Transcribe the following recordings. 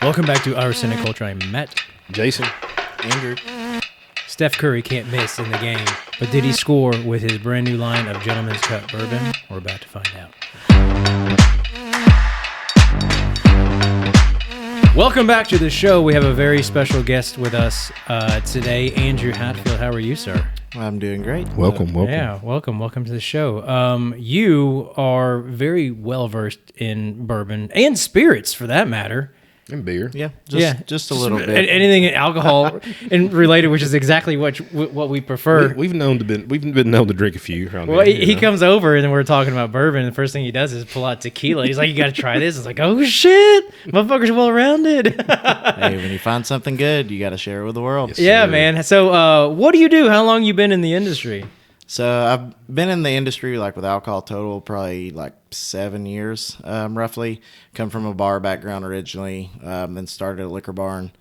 Welcome back to Our Cynic Culture. I'm Matt. Jason. Andrew. Steph Curry can't miss in the game, but did he score with his brand new line of Gentleman's Cut bourbon? We're about to find out. Welcome back to the show. We have a very special guest with us today, Andrew Hatfield. How are you, sir? I'm doing great. Welcome. Yeah, welcome to the show. You are very well versed in bourbon and spirits, for that matter. And beer. Yeah, just a little bit. Anything alcohol and related, which is exactly what we prefer. We've been known to drink a few around Well, here, he comes over and we're talking about bourbon, and the first thing he does is pull out tequila. He's like, "You got to try this." It's like, "Oh shit, motherfucker's well rounded." Hey, when you find something good, you got to share it with the world. Yes. Yeah, sir. man. So, what do you do? How long you been in the industry? So I've been in the industry like with alcohol total probably like 7 years, roughly. Come from a bar background originally, then started a liquor barn.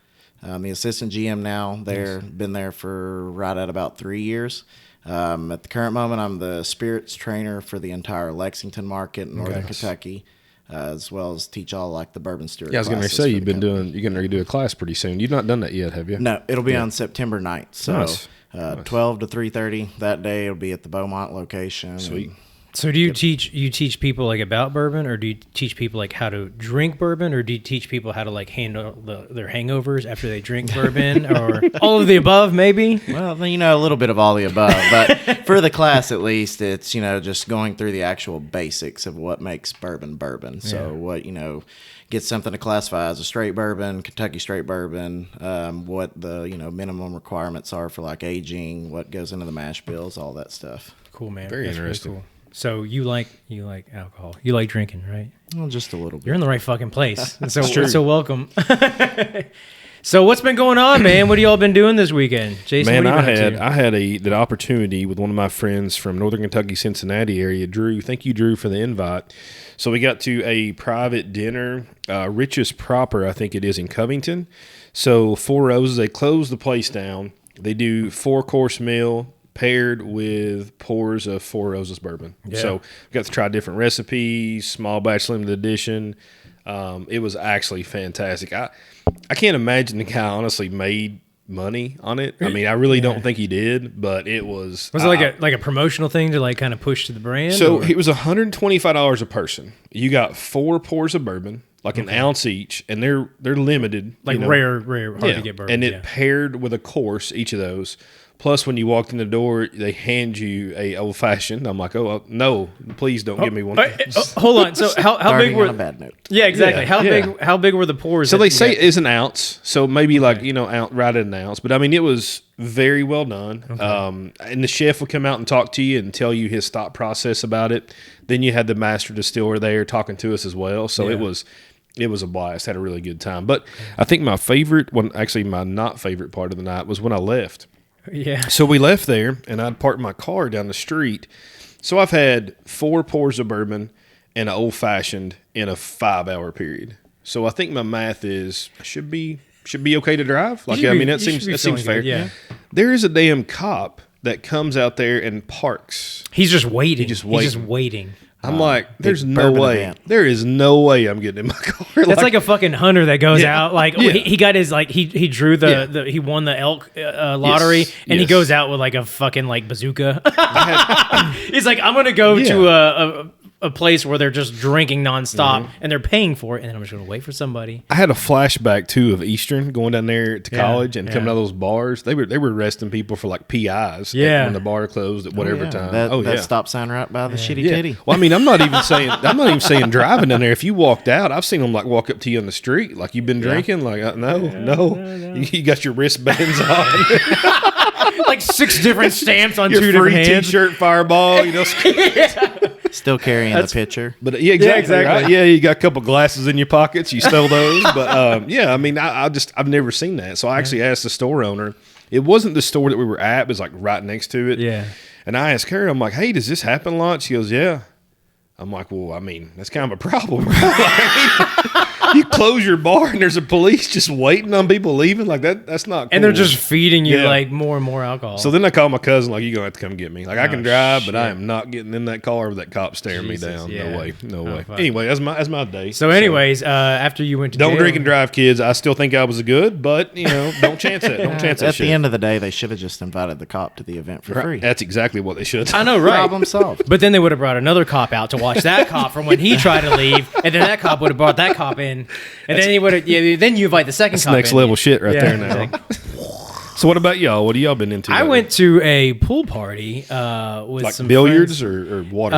The assistant GM now there, been there for right at about 3 years. At the current moment, I'm the spirits trainer for the entire Lexington market in Northern Kentucky, as well as teach all like the bourbon steward. Yeah, I was going to say you're getting ready to do a class pretty soon. You've not done that yet, have you? No, it'll be on September 9th. So Nice. 12 to 3:30 that day. It'll be at the Beaumont location. Sweet. So, do you teach people like about bourbon, or do you teach people like how to drink bourbon, or do you teach people how to like handle their hangovers after they drink bourbon, or all of the above, maybe? Well, a little bit of all the above, but for the class at least, it's just going through the actual basics of what makes bourbon bourbon. So what gets something to classify as a straight bourbon, Kentucky straight bourbon, what the minimum requirements are for like aging, what goes into the mash bills, all that stuff. Cool, man. Very That's really interesting. cool. So you like alcohol? You like drinking, right? Well, just a little bit. You're in the right fucking place. So welcome. So what's been going on, man? What have y'all been doing this weekend, Jason? Man, what have you been up to? I had the opportunity with one of my friends from Northern Kentucky, Cincinnati area, Drew. Thank you, Drew, for the invite. So we got to a private dinner, Richest Proper, I think it is, in Covington. So Four Roses, they closed the place down. They do 4-course meal paired with pours of Four Roses bourbon. Yeah. So we got to try different recipes, small batch limited edition. It was actually fantastic. I can't imagine the guy honestly made money on it. I mean, I really don't think he did, but it was. Was it like a promotional thing to like kind of push to the brand? So or? it was $125 a person. You got 4 pours of bourbon, like an ounce each, and they're limited, like rare, hard to get bourbon. And it paired with a course, each of those. Plus, when you walked in the door, they hand you a old fashioned. I'm like, oh no, please don't give me one. Hold on. So how big were? On a bad note. Yeah, exactly. Yeah, How big were the pours? So they say it is an ounce, so maybe right at an ounce. But I mean, it was very well done. Okay. And the chef would come out and talk to you and tell you his thought process about it. Then you had the master distiller there talking to us as well. So it was a blast. Had a really good time. But I think my favorite one, actually my not favorite part of the night, was when I left. Yeah. So we left there, and I'd parked my car down the street. So I've had 4 pours of bourbon and an old fashioned in a 5-hour period. So I think my math is should be okay to drive. Like that seems fair. Good, yeah. There is a damn cop that comes out there and parks. He's just waiting. He's just waiting. I'm like, there's no bourbon way. event. There is no way I'm getting in my car. That's like a fucking hunter that goes out. Like Yeah. he got his he drew he won the elk lottery, and he goes out with like a fucking like bazooka. He's like, I'm gonna go to a place where they're just drinking nonstop and they're paying for it, and then I'm just gonna wait for somebody. I had a flashback too of Eastern going down there to college and coming out of those bars. They were arresting people for like PIs. When the bar closed at whatever time. That stop sign right by the shitty titty. Well, I mean, I'm not even saying driving down there. If you walked out, I've seen them like walk up to you on the street, like you've been drinking. Like no. You got your wristbands on, Like 6 different stamps on your 2 free different hands. T-shirt, Fireball. Still carrying the pitcher. But exactly. Right? Yeah, you got a couple glasses in your pockets. You stole those. But I mean, I've never seen that. So I actually asked the store owner. It wasn't the store that we were at. It was like right next to it. Yeah. And I asked her, I'm like, hey, does this happen a lot? She goes, yeah. I'm like, well, I mean, that's kind of a problem. You close your bar and there's a police just waiting on people leaving like that. That's not cool. And they're just feeding you like more and more alcohol. So then I call my cousin like, you're gonna have to come get me. Like I can drive, but I am not getting in that car with that cop staring me down. Yeah. No way. Anyway, that's my day. So anyways, after you went to don't jail, drink and drive, kids. I still think I was good, but don't chance it. Don't chance that. At the end of the day, they should have just invited the cop to the event for free. That's exactly what they should. I know, right? Problem solved. But then they would have brought another cop out to watch that cop from when he tried to leave, and then that cop would have brought that cop in, and then he would have. Yeah, then you invite the second cop. Next level shit right there now. So what about y'all? What have y'all been into? I went to a pool party with like some billiards friends. or water.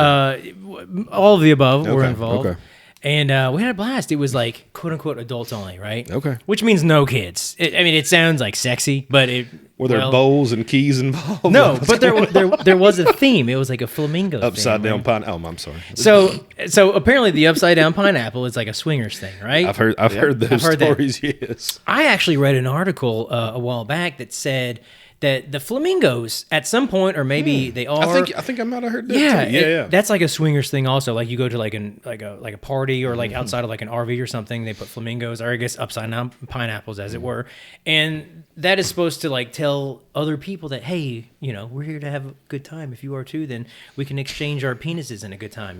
All of the above were involved. Okay. And we had a blast. It was like quote unquote adults only, right? Okay. Which means no kids. It sounds like sexy, but were there bowls and keys involved? No, but there was a theme. It was like a flamingo upside theme, down pineapple. Oh, I'm sorry. So apparently the upside down pineapple is like a swingers thing, right? I've heard those stories. Yes. I actually read an article a while back that said that the flamingos at some point, or maybe they are. I think I might have heard that. Yeah. That's like a swingers thing also. Like you go to like a party or like outside of like an RV or something, they put flamingos, or I guess upside down pineapples as it were. And that is supposed to like tell other people that, hey, we're here to have a good time. If you are too, then we can exchange our penises in a good time,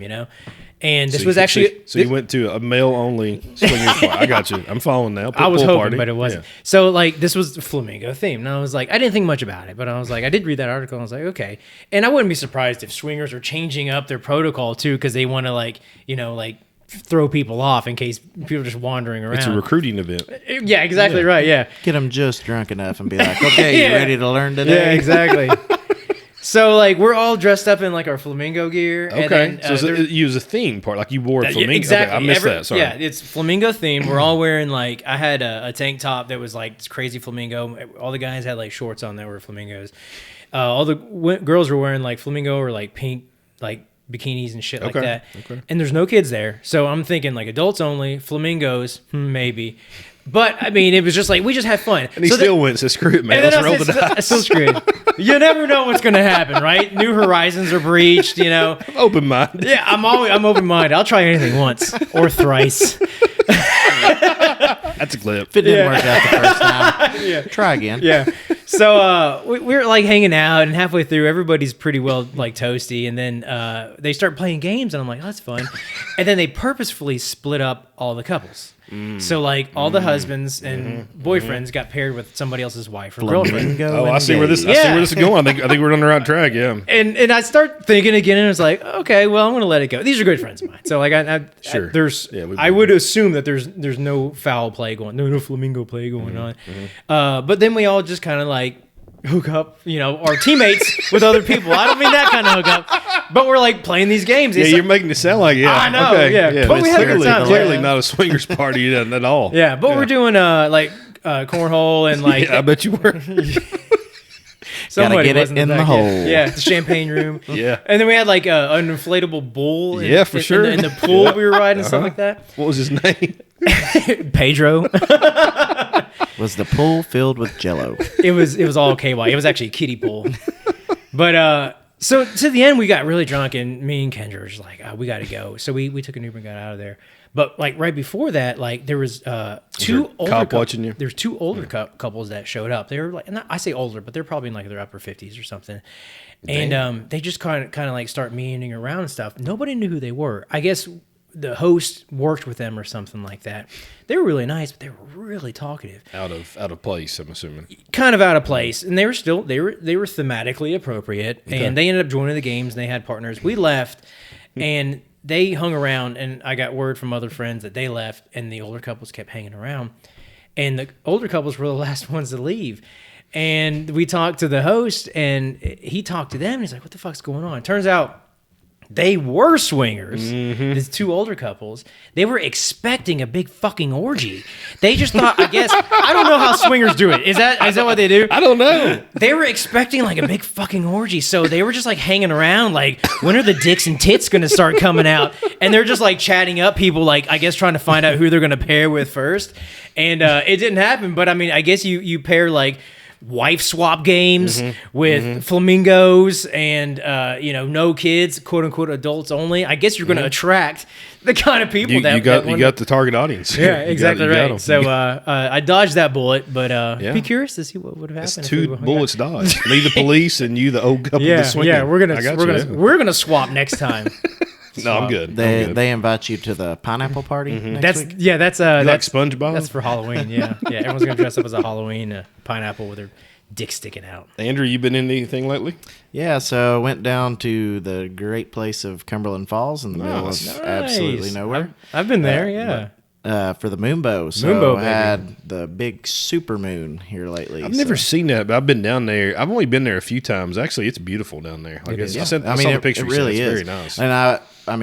And this was actually... So you went to a male-only swingers party. I got you. I'm following now. I was hoping, party. but it wasn't. Yeah. So, like, this was the flamingo theme. And I was like, I didn't think much about it, but I was like, I did read that article, and I was like, okay. And I wouldn't be surprised if swingers are changing up their protocol, too, because they want to, like, throw people off in case people are just wandering around. It's a recruiting event. Yeah, exactly right, yeah. Get them just drunk enough and be like, okay, you ready to learn today? Yeah, exactly. So, like, we're all dressed up in, like, our flamingo gear. Okay. And then, so you use a theme part. Like, you wore a flamingo. Exactly. Okay, I missed that. Sorry. Yeah, it's flamingo themed. We're all wearing, like, I had a tank top that was, like, this crazy flamingo. All the guys had, like, shorts on that were flamingos. All the girls were wearing, like, flamingo or, like, pink, like, bikinis and shit like that. Okay. And there's no kids there. So I'm thinking, like, adults only, flamingos, maybe. But, I mean, it was just like, we just had fun. And he still went, so screw it, man. Let's roll the dice. Still screwed. You never know what's going to happen, right? New horizons are breached, I'm open-minded. Yeah, I'm open-minded. I'll try anything once or thrice. That's a clip. If it didn't work out the first time, try again. Yeah. So we were like hanging out, and halfway through, everybody's pretty well like toasty, and then they start playing games, and I'm like, oh, that's fun. And then they purposefully split up all the couples. So like all the husbands and boyfriends got paired with somebody else's wife or girlfriend. I see where this is going. I think we're on the right track. Yeah. And I start thinking again, and I was like, okay, well, I'm gonna let it go. These are good friends of mine. So like I would assume that there's no foul play going, no flamingo play going on. But then we all just kind of like hook up, our teammates with other people. I don't mean that kind of hook up, but we're like playing these games. Yeah, you're making it sound like I know. Okay. Yeah. But we had clearly not a swingers party at all. Yeah, but we're doing cornhole and like. Yeah, I bet you were. Gotta get it in the hole. Yeah, the champagne room. Yeah. And then we had like an inflatable bull. For sure. In the pool we were riding and stuff like that. What was his name? Pedro. Was the pool filled with Jello? It was all KY. It was actually a kiddie pool. But so to the end we got really drunk, and me and Kendra were just like, we got to go. So we took an Uber and got out of there. But like right before that, like there was two older watching you. There's two older couples that showed up. They were like, and I say older, but they're probably in like their upper 50s or something. Damn. And they just kind of like start meandering around and stuff. Nobody knew who they were. I guess the host worked with them or something like that. They were really nice, but they were really talkative. Out of place, I'm assuming. Kind of out of place, and they were thematically appropriate, and they ended up joining the games. And they had partners. We left, and they hung around, and I got word from other friends that they left, and the older couples kept hanging around, and the older couples were the last ones to leave. And we talked to the host, and he talked to them, and he's like, "What the fuck's going on?" Turns out they were swingers. These two older couples. They were expecting a big fucking orgy. They just thought, I guess, I don't know how swingers do it. Is that what they do? I don't know. They were expecting like a big fucking orgy. So they were just like hanging around like, when are the dicks and tits going to start coming out? And they're just like chatting up people, like I guess trying to find out who they're going to pair with first. And it didn't happen. But I mean, I guess you pair like wife swap games with flamingos and no kids, quote unquote adults only. I guess you're going to attract the kind of people you got the target audience. Yeah, exactly right. So I dodged that bullet, but be curious to see what would have happened. That's 2 bullets dodged. Me, the police, and you, the old couple. Yeah, we're gonna swap next time. No, I'm good. They invite you to the pineapple party next week? That's like SpongeBob. That's for Halloween. Yeah, everyone's gonna dress up as a Halloween pineapple with their dick sticking out. Andrew, you been into anything lately? Yeah, so I went down to the great place of Cumberland Falls in the middle of absolutely nowhere. I've been there, for the Moonbow. So Moonbow, I had the big super moon here lately. I've never seen that, but I've been down there. I've only been there a few times. Actually, it's beautiful down there. I saw the pictures. It really is. Very nice. And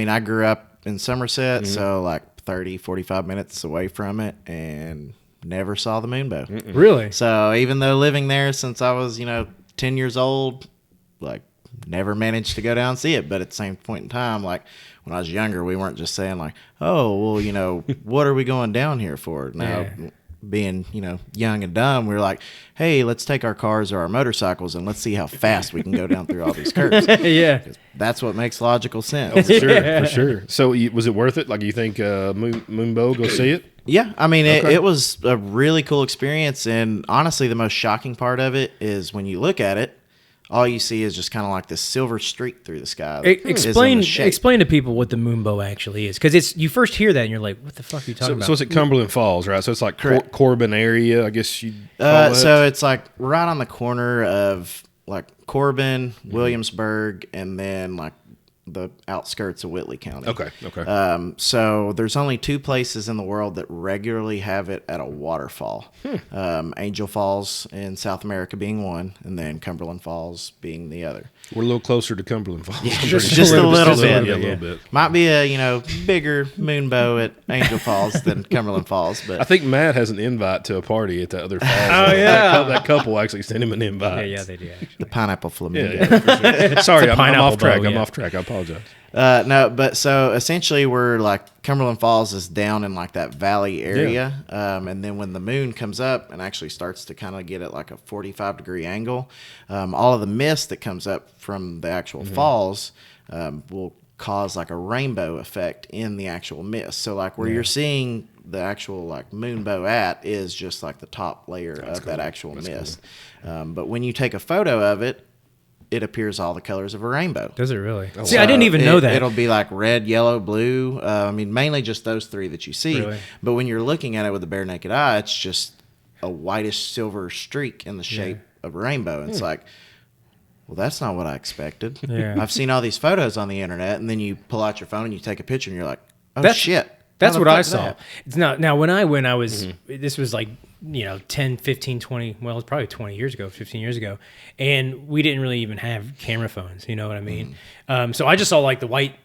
I grew up in Somerset, so like 30, 45 minutes away from it, and never saw the Moonbow. Really? So even though living there since I was, 10 years old, like never managed to go down and see it. But at the same point in time, like when I was younger, we weren't just saying like, oh, well, what are we going down here for? Now, being, young and dumb, we were like, hey, let's take our cars or our motorcycles and let's see how fast we can go down through all these curves. Yeah. That's what makes logical sense. Oh, for sure. So was it worth it? Like, you think Moonbow, go see it? Yeah, I mean, it was a really cool experience, and honestly, the most shocking part of it is when you look at it, all you see is just kind of like this silver streak through the sky. Explain to people what the Moonbow actually is, because you first hear that and you're like, "What the fuck are you talking about?" So it's at Cumberland Falls, right? So it's like Corbin area, I guess you. So it's like right on the corner of like Corbin, Williamsburg, and then like the outskirts of Whitley County. Okay. So there's only 2 places in the world that regularly have it at a waterfall. Angel Falls in South America being one, and then Cumberland Falls being the other. We're a little closer to Cumberland Falls. Yeah, just a little bit. Yeah, a little bit. Might be a bigger Moonbow at Angel Falls than Cumberland Falls, but I think Matt has an invite to a party at the other falls. That couple actually sent him an invite. Yeah, they do. Actually. The pineapple flamingo. Yeah, for sure. Sorry, I'm off track. Bow, I'm off track. I apologize. No, but so essentially we're like Cumberland Falls is down in like that valley area. And then when the moon comes up and actually starts to kind of get at like a 45-degree angle, all of the mist that comes up from the actual falls will cause like a rainbow effect in the actual mist. So like where you're seeing the actual like Moonbow at is just like the top layer of that actual mist. Cool. But when you take a photo of it, it appears all the colors of a rainbow. Does it really? See, I didn't even know that. It'll be like red, yellow, blue. Mainly just those 3 that you see. Really? But when you're looking at it with the bare naked eye, it's just a whitish silver streak in the shape of a rainbow. And it's like, well, that's not what I expected. Yeah. I've seen all these photos on the internet, and then you pull out your phone and you take a picture, and you're like, shit. That's what I saw. It's not, now, when I went, I was, this was like, 10, 15, 20, well, it's probably 20 years ago, 15 years ago. And we didn't really even have camera phones, you know what I mean? So I just saw like the white,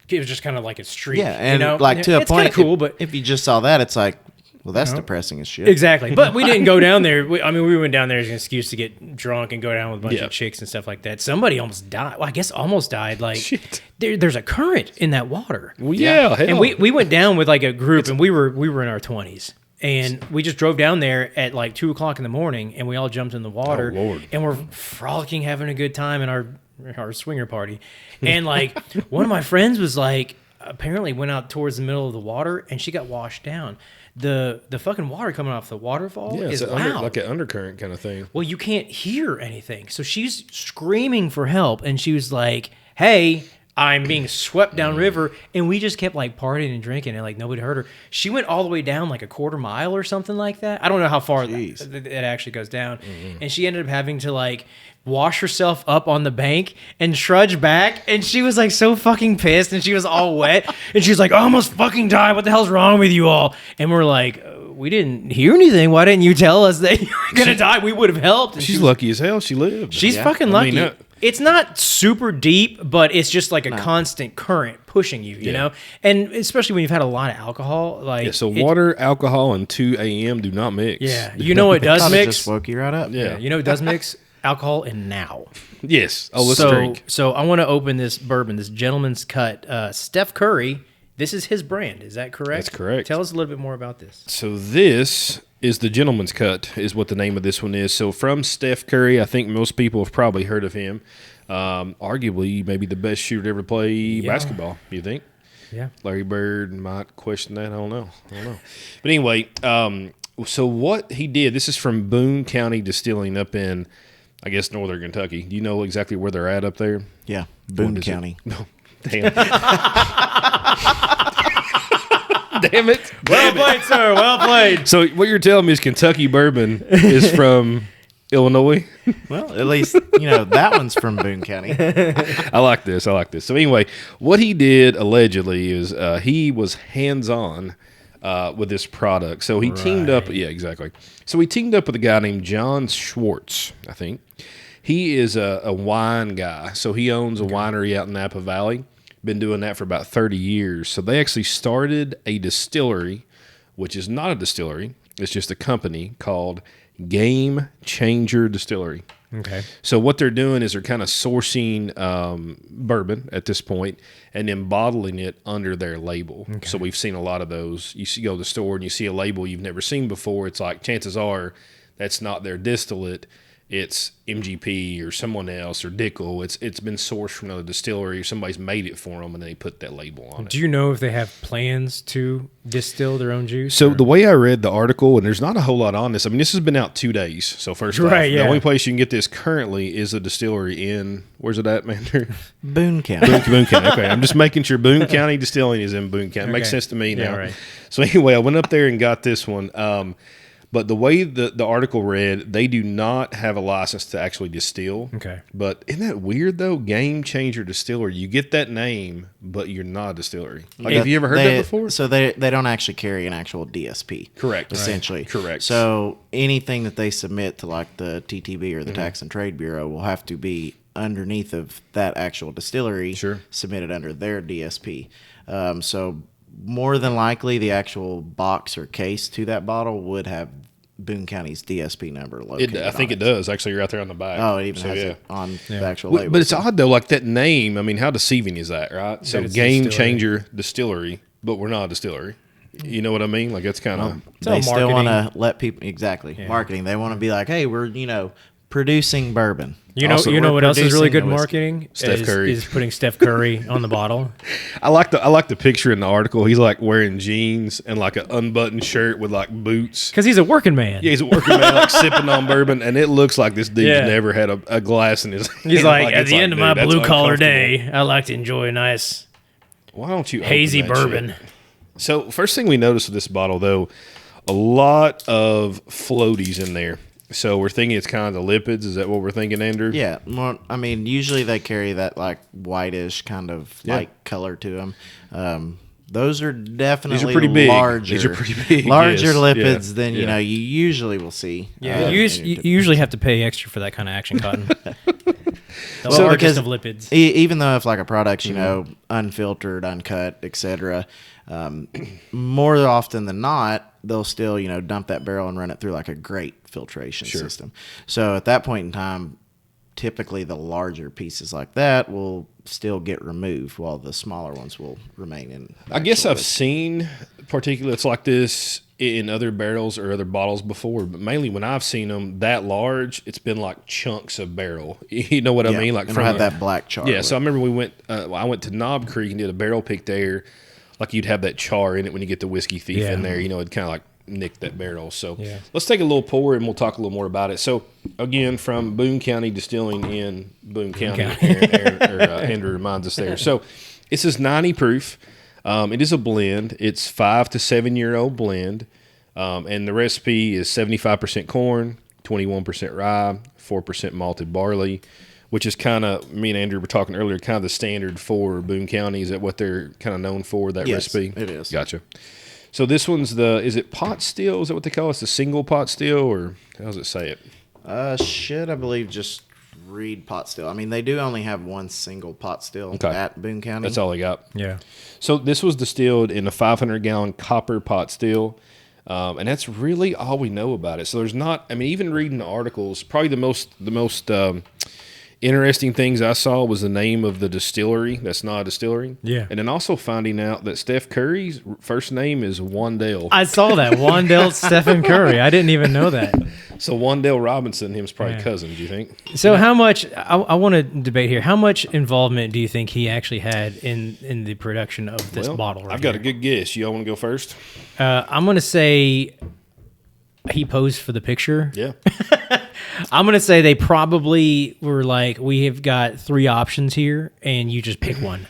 it was just kind of like a streak. Yeah, and like to a point, it's kind of cool, but if you just saw that, it's like, well, that's depressing as shit. Exactly. But we didn't go down there. We went down there as an excuse to get drunk and go down with a bunch of chicks and stuff like that. Somebody almost died. Well, I guess almost died. Like, there's a current in that water. Well, yeah. Hell. And we went down with like a group, and we were in our 20s. And we just drove down there at like 2:00 in the morning, and we all jumped in the water. Oh, Lord. And we're frolicking, having a good time in our swinger party. And like one of my friends was like, apparently went out towards the middle of the water, and she got washed down. The fucking water coming off the waterfall is loud. Like an undercurrent kind of thing. Well, you can't hear anything. So she's screaming for help, and she was like, hey, I'm being swept downriver, and we just kept like partying and drinking, and like nobody heard her. She went all the way down like a quarter mile or something like that. I don't know how far it actually goes down. And she ended up having to like wash herself up on the bank and trudge back, and she was like so fucking pissed, and she was all wet, and she was like, I almost fucking died. What the hell's wrong with you all? And we're like, we didn't hear anything. Why didn't you tell us that you were gonna die? We would have helped. And she's lucky as hell she lived. She's fucking lucky. It's not super deep, but it's just like a constant current pushing you, you know? And especially when you've had a lot of alcohol. Like water, alcohol, and 2 a.m. do not mix. Yeah. You know what does mix? Just woke you right up. Yeah. You know what does mix? Alcohol and now. Yes. Oh, let's drink. So I want to open this bourbon, this Gentleman's Cut. Steph Curry, this is his brand. Is that correct? That's correct. Tell us a little bit more about this. So this is the Gentleman's Cut, is what the name of this one is. So from Steph Curry, I think most people have probably heard of him. Arguably, maybe the best shooter to ever play basketball, you think? Yeah. Larry Bird might question that. I don't know. But anyway, so what he did, this is from Boone County Distilling up in, I guess, northern Kentucky. Do you know exactly where they're at up there? Yeah, Boone County. No, damn. Damn it. Well played, sir. Well played. So what you're telling me is Kentucky bourbon is from Illinois? Well, at least, that one's from Boone County. I like this. So anyway, what he did allegedly is he was hands-on with this product. So he teamed up. Yeah, exactly. So he teamed up with a guy named John Schwartz, I think. He is a wine guy. So he owns a winery out in Napa Valley. Been doing that for about 30 years. So they actually started a distillery, which is not a distillery. It's just a company called Changer Distillery. Okay. So what they're doing is they're kind of sourcing bourbon at this point and then bottling it under their label. Okay. So we've seen a lot of those. You go to the store and you see a label you've never seen before. It's like chances are that's not their distillate. It's MGP or someone else or Dickel. It's been sourced from another distillery or somebody's made it for them and they put that label on it. Do you know if they have plans to distill their own juice? So the way I read the article, and there's not a whole lot on this. I mean, this has been out 2 days. So first off, the only place you can get this currently is a distillery in, where's it at, man? Boone County. Boone County. Okay, I'm just making sure Boone County Distilling is in Boone County. Makes sense to me now. Right. So anyway, I went up there and got this one. But the way the article read, they do not have a license to actually distill. Okay. But isn't that weird, though? Game Changer Distillery. You get that name, but you're not a distillery. Have you ever heard that before? So they don't actually carry an actual DSP. Correct. Essentially. Right. Correct. So anything that they submit to like the TTB or the Tax and Trade Bureau will have to be underneath of that actual distillery. Sure. Submitted under their DSP. So more than likely, the actual box or case to that bottle would have Boone County's DSP number located. I think it does. Actually, you're out there on the back. Oh, it even has it on the actual label. But it's odd, though, like that name. I mean, how deceiving is that, right? So Game Changer Distillery, but we're not a distillery. You know what I mean? Like, that's kind of... They still want to let people... Exactly. Yeah. Marketing. They want to be like, hey, we're, producing bourbon. You know what else is really good marketing? Steph Curry is putting Steph Curry on the bottle. I like the picture in the article. He's like wearing jeans and like an unbuttoned shirt with like boots. Because he's a working man. Yeah, he's a working man, like sipping on bourbon, and it looks like this dude's never had a glass in his hand. He's like, at the end of my blue collar day, I like to enjoy a nice Why don't you hazy bourbon. Shit? So first thing we noticed with this bottle, though, a lot of floaties in there. So we're thinking it's kind of the lipids. Is that what we're thinking, Andrew? Yeah. Well, I mean, usually they carry that like whitish kind of light color to them. Those are definitely These are pretty big. Larger. These are pretty big. Larger lipids than you usually will see. Yeah, you usually have to pay extra for that kind of action cotton. The so largest of lipids. Even though if like a product's unfiltered, uncut, etc., more often than not, they'll still dump that barrel and run it through like a great filtration system. So at that point in time, typically the larger pieces like that will still get removed while the smaller ones will remain in. I guess I've seen particulates like this in other barrels or other bottles before, but mainly when I've seen them that large, it's been like chunks of barrel. You know what I mean? Like from that black char. Yeah, so I remember we went. I went to Knob Creek and did a barrel pick there. Like you'd have that char in it when you get the Whiskey Thief in there. It'd kind of like nick that barrel. So let's take a little pour and we'll talk a little more about it. So again, from Boone County Distilling in Boone County. Andrew reminds us there. So it says 90 proof. It is a blend. It's 5 to 7 year old blend. And the recipe is 75% corn, 21% rye, 4% malted barley, which is kind of, me and Andrew were talking earlier, kind of the standard for Boone County. Is that what they're kind of known for, that recipe? It is. Gotcha. So this one's is it pot still? Is that what they call it? It's the single pot still, or how does it say it? I believe just read pot still. I mean, they do only have one single pot still at Boone County. That's all they got. Yeah. So this was distilled in a 500-gallon copper pot still. And that's really all we know about it. So there's not, I mean, even reading the articles, probably the most interesting things I saw was the name of the distillery. That's not a distillery. Yeah. And then also finding out that Steph Curry's first name is Wandale. I saw that. Wandale Stephen Curry. I didn't even know that. So Wandale Robinson, him's probably cousin, do you think? So how much, I want to debate here, how much involvement do you think he actually had in the production of this bottle right I've got a good guess. You all want to go first? I'm going to say he posed for the picture. Yeah. I'm going to say they probably were like, we have got 3 options here, and you just pick one.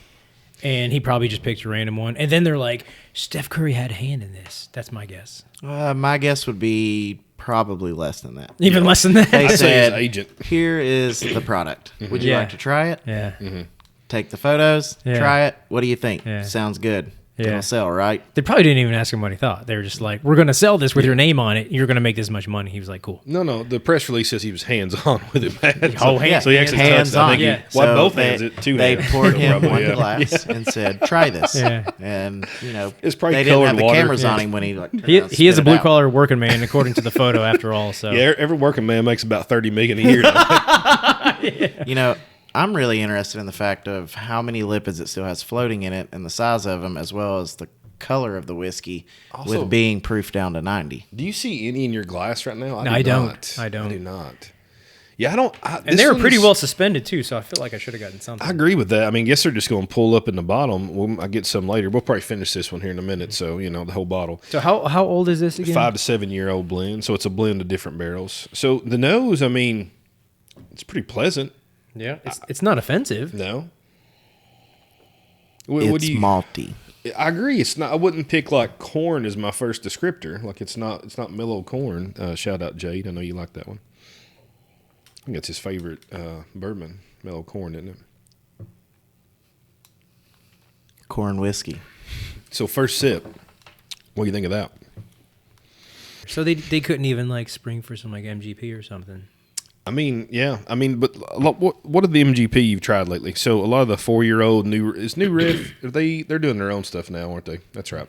And he probably just picked a random one. And then they're like, Steph Curry had a hand in this. That's my guess. My guess would be probably less than that. Even less than that? They I'd say his said, agent. here is the product. Would you Yeah. like to try it? Yeah. Take the photos, Yeah. try it. What do you think? Yeah. Sounds good. Yeah. It'll sell, right? They probably didn't even ask him what he thought. They were just like, we're going to sell this with your name on it. You're going to make this much money. He was like, cool. No. The press release says he was hands-on with it, man. Oh, hands- So he actually touched it. I think Yeah. he, well, So both they, hands, two They hands. poured him Probably, one yeah. glass and said, try this. Yeah. And, It's probably they didn't colored have the water. cameras Yeah. on him when he like turned He around and is a spit it out. blue-collar working man, according to the photo, after all. So Yeah, every working man makes about $30 million a year. You know, I'm really interested in the fact of how many lipids it still has floating in it and the size of them, as well as the color of the whiskey, Also- with being proof down to 90. Do you see any in your glass right now? No, I do don't. not. I don't. I do not. Yeah, I don't. and they were pretty well suspended, too, so I feel like I should have gotten something. I agree with that. I mean, guess they're just going to pull up in the bottom. I'll get some later. We'll probably finish this one here in a minute. So, the whole bottle. So how old is this again? 5 to 7 year old blend. So it's a blend of different barrels. So the nose, I mean, it's pretty pleasant. Yeah. It's not offensive. No. It's malty. I agree. It's not. I wouldn't pick like corn as my first descriptor. Like it's not mellow corn. Shout out Jade. I know you like that one. I think that's his favorite bourbon, mellow corn, isn't it? Corn whiskey. So first sip. What do you think of that? So they couldn't even like spring for some like MGP or something. I mean, yeah. I mean, but what are the MGP you've tried lately? So a lot of the 4-year-old New Riff. They're doing their own stuff now, aren't they? That's right.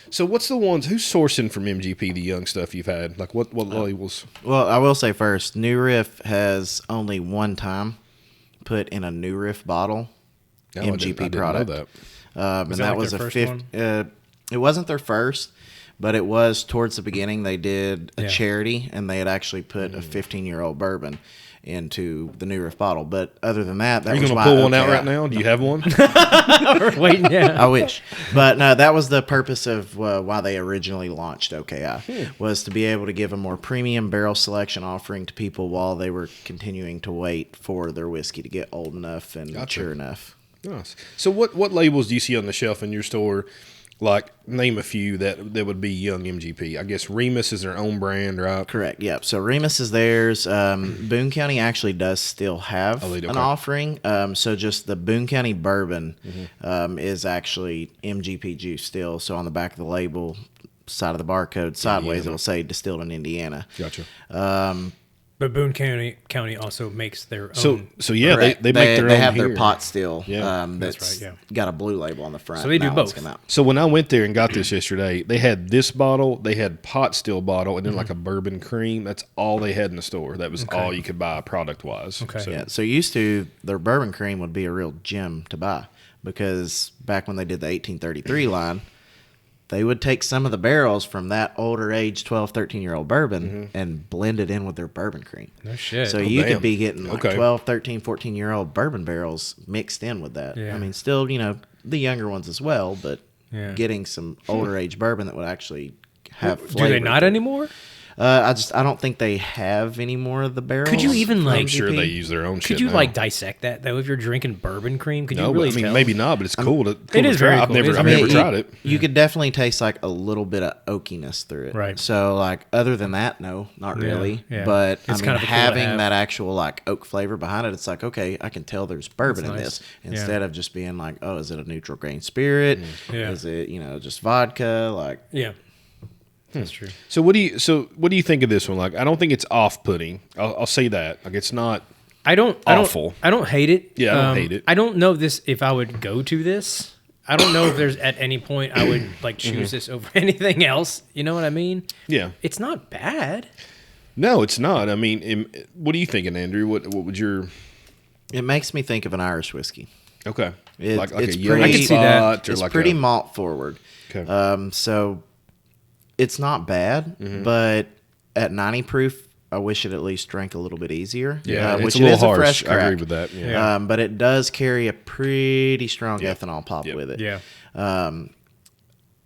So what's the ones who's sourcing from MGP the young stuff you've had? Like what labels? Well, I will say first, New Riff has only one time put in a New Riff bottle MGP I didn't product. know that. And Was that like was their a first fifth. one? It wasn't their first, but it was towards the beginning. They did a Yeah. charity, and they had actually put a 15-year-old bourbon into the New Riff bottle. But other than that, Are you was going to why pull one out OKI right now? Do you have one? Wait, yeah. I wish. But no, that was the purpose of why they originally launched OKI, was to be able to give a more premium barrel selection offering to people while they were continuing to wait for their whiskey to get old enough and mature enough. Nice. So what labels do you see on the shelf in your store? Like, name a few that would be young MGP. I guess Remus is their own brand, right? Correct. Yep. So Remus is theirs. Boone County actually does still have they do? an Okay. offering. So just the Boone County bourbon is actually MGP juice still. So on the back of the label, side of the barcode, sideways, Indiana. it'll say distilled in Indiana. Gotcha. But Boone County also makes their So own. yeah, Correct. they make their They own have here. their pot still. Yeah. That's right, got a blue label on the front. So they do That one's both. come out. So when I went there and got this yesterday, they had this bottle, they had pot still bottle, and then like a bourbon cream. That's all they had in the store. That was all you could buy product wise. Okay. So, Yeah. So used to, their bourbon cream would be a real gem to buy, because back when they did the 1833 line, they would take some of the barrels from that older age 12, 13-year-old bourbon and blend it in with their bourbon cream. No shit. So you damn. could be getting like Okay. 12, 13, 14-year-old bourbon barrels mixed in with that. Yeah. I mean, still, the younger ones as well, but Yeah. getting some older age bourbon that would actually have Do flavor. they not to it. anymore? I don't think they have any more of the barrels. Could you even from like? I'm sure MGP. they use their own shit Could you now. like dissect that though? If you're drinking bourbon cream, could No, you really but, I mean, tell? maybe not, but it's cool to It is try. very I've cool. It is never very never cool. tried it. You could definitely taste like a little bit of oakiness through it. Right. So like other than that, no, not Yeah, really. yeah. But It's I kind mean, of a cool to having have. that actual like oak flavor behind it, it's like, okay, I can tell there's bourbon That's in nice. this Yeah. instead of just being like, oh, is it a neutral grain spirit? Yeah. Is it just vodka? Like Yeah, that's true. So what do you think of this one? Like, I don't think it's off-putting. I'll say that. Like, it's not. Awful. I don't hate it. Yeah, I don't hate it. I don't know if I would go to this. I don't know if there's at any point I would like choose this over anything else. You know what I mean? Yeah. It's not bad. No, it's not. I mean, what are you thinking, Andrew? What would your It makes me think of an Irish whiskey. Okay. Like it's a yellow pretty, spot, or it's like pretty malt forward. Okay. So it's not bad, but at 90 proof, I wish it at least drank a little bit easier. Yeah, which it's a little is harsh. A fresh crack. I agree with that. Yeah. But it does carry a pretty strong ethanol pop with it. Yeah.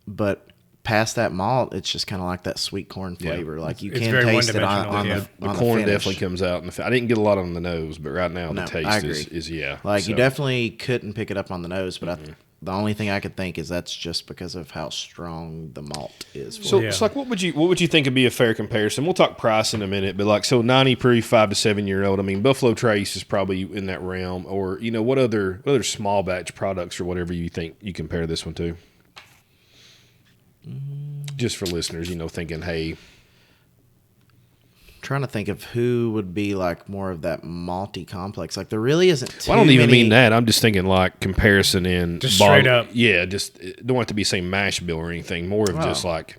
But past that malt, it's just kind of like that sweet corn flavor. Like you can taste it on the on corn the definitely comes out. I didn't get a lot on the nose, but right now the taste is like you definitely couldn't pick it up on the nose. But the only thing I could think is that's just because of how strong the malt is. So it's like, what would you think would be a fair comparison? We'll talk price in a minute, but like, so 90 proof, 5 to 7 year old. I mean, Buffalo Trace is probably in that realm, or what other small batch products or whatever you think you compare this one to? Just for listeners, thinking, hey. Trying to think of who would be like more of that malty complex. Like there really isn't too I don't even many... mean that. I'm just thinking like comparison in just straight up. Yeah, just don't want it to be same mash bill or anything. More of just like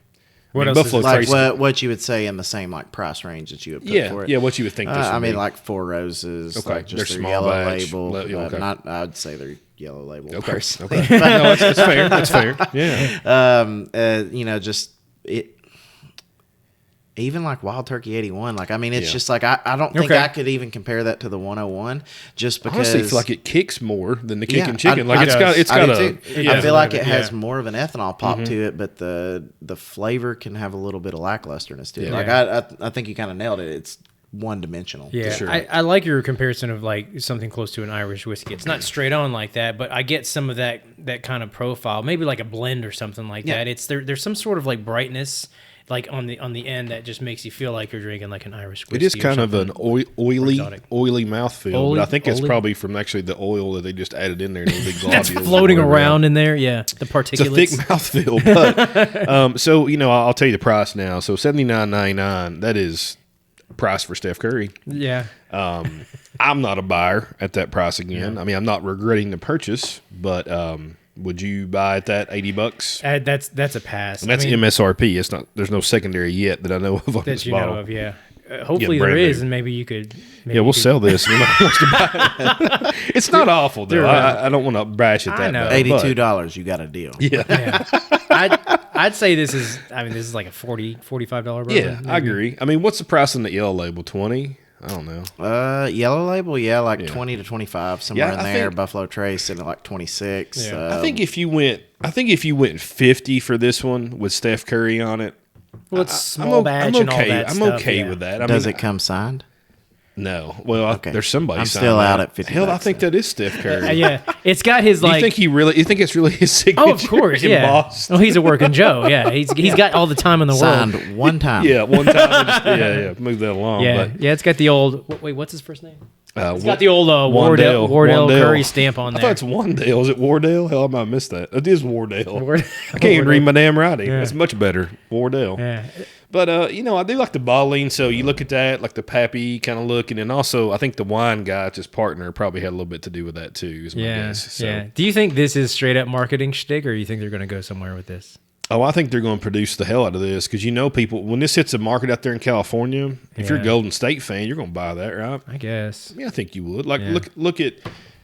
what else Buffalo Trace, like what you would say in the same like price range that you would put for it. Yeah, what you would think. This would be. Like Four Roses. Okay, like just they're their small yellow batch, label. okay. Not, I'd say they're yellow label. Okay, Personally. okay. No, that's fair. That's fair. Yeah. Just it. Even like Wild Turkey 81, like I mean, it's just like I don't think I could even compare that to the 101, just because honestly, I feel like it kicks more than the kicking chicken. It's got I feel like it has more of an ethanol pop to it, but the flavor can have a little bit of lacklusterness to it. Like I think you kind of nailed it. It's one dimensional. Yeah, sure. I like your comparison of like something close to an Irish whiskey. It's not straight on like that, but I get some of that kind of profile. Maybe like a blend or something like that. It's there's some sort of like brightness. Like on the end, that just makes you feel like you're drinking like an Irish whiskey. It is kind of an oily mouthfeel, but I think it's probably from actually the oil that they just added in there. In big that's floating around in there. Yeah, the particulates. It's a thick mouthfeel. But so I'll tell you the price now. So $79.99. That is price for Steph Curry. Yeah. I'm not a buyer at that price again. Yeah. I mean, I'm not regretting the purchase, but. Would you buy at that $80? That's a pass. And that's MSRP. It's not. There's no secondary yet that I know of on this bottle. Know of, yeah. Hopefully there is, and maybe you could. We'll sell this. Wants to buy it. It's not awful though. I don't want to bash it that bad. $82. You got a deal. Yeah. I'd say this is. I mean, this is like a $45 bourbon. Yeah, maybe. I agree. I mean, what's the price on the yellow label? 20. I don't know. Yellow label, 20 to 25, somewhere in there. Buffalo Trace sitting at like 26. Yeah. I think if you went 50 for this one with Steph Curry on it, well, it's small batch and all that stuff. I'm okay with that. Does it come signed? No. Well, there's somebody. I'm still out at 50. Hell, I think that is Steph Curry. Yeah, it's got his like. You think it's really his signature? Oh, of course, embossed? Well, he's a working Joe. Yeah, he's got all the time in the world. Signed one time. Yeah, one time. Move that along. Yeah, but. It's got the old. Wait, what's his first name? It's got the old Wardell Curry stamp on there. I thought it's Wandale. Is it Wardell? Hell, I might have missed that. It is Wardell. I can't even read my damn writing. Yeah. That's much better. Wardell. Yeah. But, I do like the bottling, so you look at that, like the pappy kind of look, and then also I think the wine guy, his partner, probably had a little bit to do with that too, is my guess. So. Yeah. Do you think this is straight up marketing shtick, or do you think they're going to go somewhere with this? Oh, I think they're going to produce the hell out of this because people, when this hits a market out there in California, if you're a Golden State fan, you're going to buy that, right? I guess. Yeah, I think you would. Like, look at,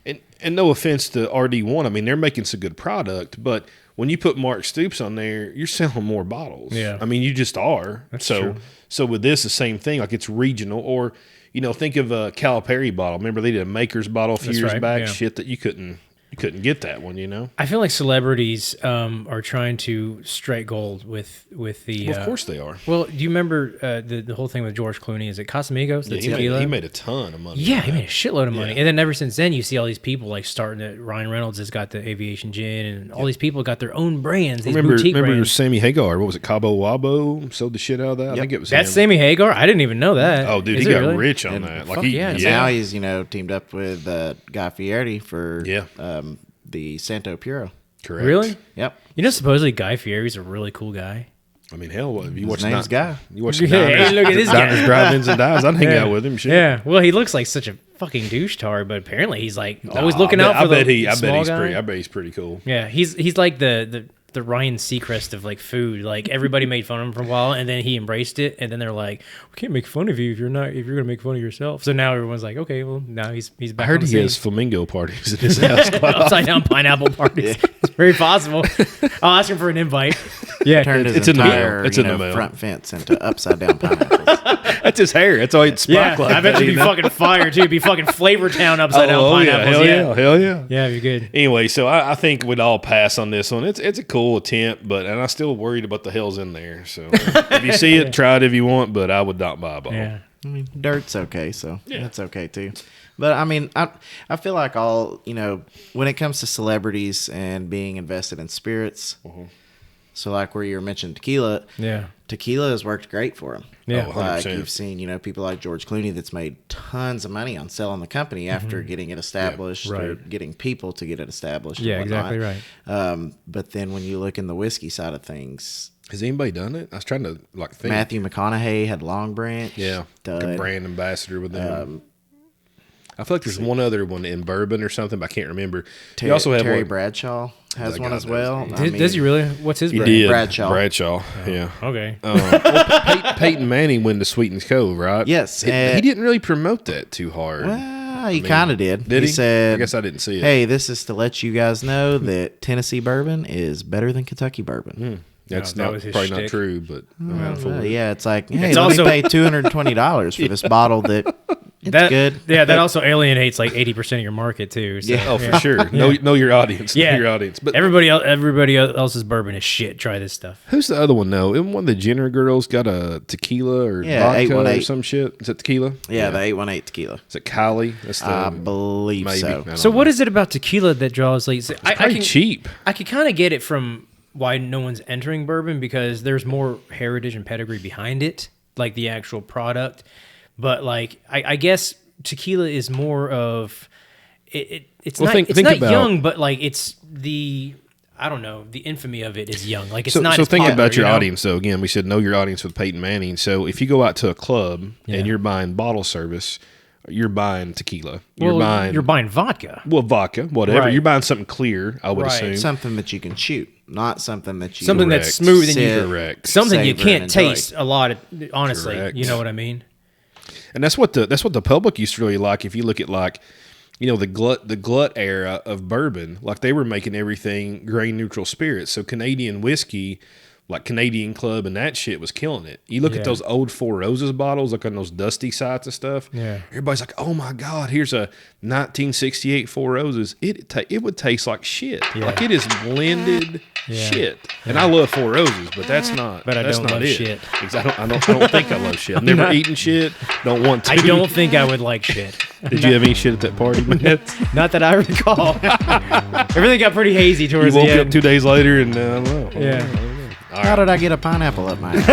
and no offense to RD1, I mean, they're making some good product, but when you put Mark Stoops on there, you're selling more bottles. Yeah. I mean, you just are. That's true. So with this, the same thing. Like it's regional, or think of a Calipari bottle. Remember they did a Maker's bottle a few years back. Yeah. Shit that you couldn't get that one. I feel like celebrities are trying to strike gold with the. Well, of course they are. Well, do you remember the whole thing with George Clooney? Is it Casamigos? He made a ton of money. Yeah, he made a shitload of money, and then ever since then, you see all these people like starting to. Ryan Reynolds has got the Aviation Gin, and all these people got their own brands. These boutique brands. Sammy Hagar? What was it? Cabo Wabo sold the shit out of that. Yep. I think it was. That's Sammy Hagar. I didn't even know that. Oh, dude, he got rich on that. Like now he's teamed up with Guy Fieri for the Santo Puro. Correct. Really? Yep. Supposedly Guy Fieri's a really cool guy. I mean, hell, if you watch His name's Guy. You watch look at this guy. Diners, Drive-Ins, and Dives. I'd hang out with him. Shit. Yeah. Well, he looks like such a fucking douche tard, but apparently he's like always looking out for the small guy. I bet he's pretty cool. Yeah, he's like the the Ryan Seacrest of like food. Like everybody made fun of him for a while, and then he embraced it, and then they're like, "We can't make fun of you if you're gonna make fun of yourself." So now everyone's like, "Okay, well now he's back." I heard he has flamingo parties at his house. Upside down pineapple parties. It's very possible. I'll ask him for an invite. Yeah, Turned his it's in the entire mail. It's in the mail. front fence into upside down pineapples. That's his hair. That's why it's spark like I bet that, you'd be fucking fire too. It'd be fucking Flavor Town upside down pineapples. Hell yeah. Yeah, you're good. Anyway, so I think we'd all pass on this one. It's a cool attempt, and I'm still worried about the hell's in there. So if you see it, try it if you want, but I would not buy a bottle. Yeah. I mean, dirt's okay, so that's okay too. But I mean, I feel like when it comes to celebrities and being invested in spirits, so like where you mentioned tequila, tequila has worked great for them. Yeah, like you've seen, people like George Clooney that's made tons of money on selling the company after getting it established or getting people to get it established. Yeah, exactly right. But then when you look in the whiskey side of things, has anybody done it? I was trying to think. Matthew McConaughey had Long Branch. Yeah, like a brand ambassador with them. I feel like there's one other one in bourbon or something, but I can't remember. You also have Terry Bradshaw has one as well. Does he really? What's his brand? Did. Bradshaw. Yeah. Okay. Peyton Manning went to Sweetens Cove, right? Yes. He didn't really promote that too hard. Well, he kind of did. Did he? Said, I guess I didn't see it. Hey, this is to let you guys know that Tennessee bourbon is better than Kentucky bourbon. That's that was probably shtick. not true, but Yeah, it's like, hey, let me pay $220 for this bottle that it's good. Yeah, that also alienates like 80% of your market too. So, for sure. Know your audience. Yeah. Know your audience. But everybody else's bourbon is shit. Try this stuff. Who's the other one? No, isn't one of the Jenner girls got a tequila or vodka 818. or some shit? Is it tequila? Yeah, the 818 tequila. Is it Kylie? That's I believe so. So what is it about tequila that draws like? I can cheap. I could kind of get it from why no one's entering bourbon because there's more heritage and pedigree behind it, like the actual product. But like, I guess tequila is more of it's not young, but like it's the infamy of it is young. Like it's not. So as think popular, about your audience. So again, we said know your audience with Peyton Manning. So if you go out to a club and you're buying bottle service, you're buying tequila. You're buying vodka. Well, vodka, whatever. Right. You're buying something clear, I would assume. Something that you can shoot, not something that you something that's smooth and you correct. Something you savor can't and enjoy. taste a lot of, honestly. Correct. You know what I mean? And that's what the public used to really like. If you look at like, the glut era of bourbon, like they were making everything grain neutral spirits. So Canadian whiskey, like Canadian Club and that shit was killing it. You look at those old Four Roses bottles, like on those dusty sites and stuff. Yeah. Everybody's like, oh my God, here's a 1968 Four Roses. It would taste like shit. Yeah. Like it is blended shit. And I love Four Roses, but that's not. But I that's don't not love it. shit. Because I don't think I love shit. I've never eaten shit. Don't want to. I don't think I would like shit. Did you have any shit at that party, man? Not that I recall. Everything got pretty hazy You towards woke the up end. 2 days later and I don't know. Yeah. How did I get a pineapple up my ass?